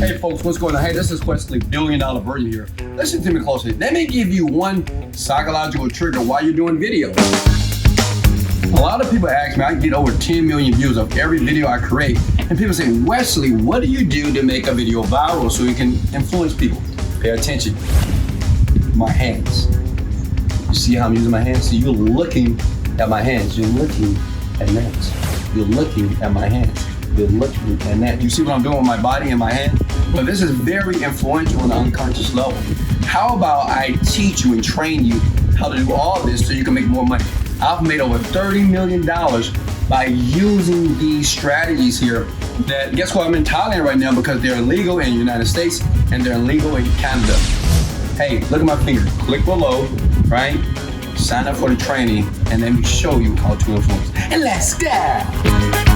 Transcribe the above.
Hey folks, what's going on? Hey, this is Wesley, $1 billion virgin here. Listen to me closely. Let me give you one psychological trigger while you're doing videos. A lot of people ask me, I get over 10 million views of every video I create. And people say, Wesley, what do you do to make a video viral so you can influence people? Pay attention. My hands. You see how I'm using my hands? So you're looking at my hands. You're looking at that. You're looking at my hands. You're looking at that. You see what I'm doing with my body and my hand? Well, this is very influential on the unconscious level. How about I teach you and train you how to do all this so you can make more money? I've made over $30 million by using these strategies here that, guess what, I'm in Thailand right now because they're illegal in the United States and they're illegal in Canada. Hey, look at my finger. Click below, right? Sign up for the training and let me show you how to influence. And let's go!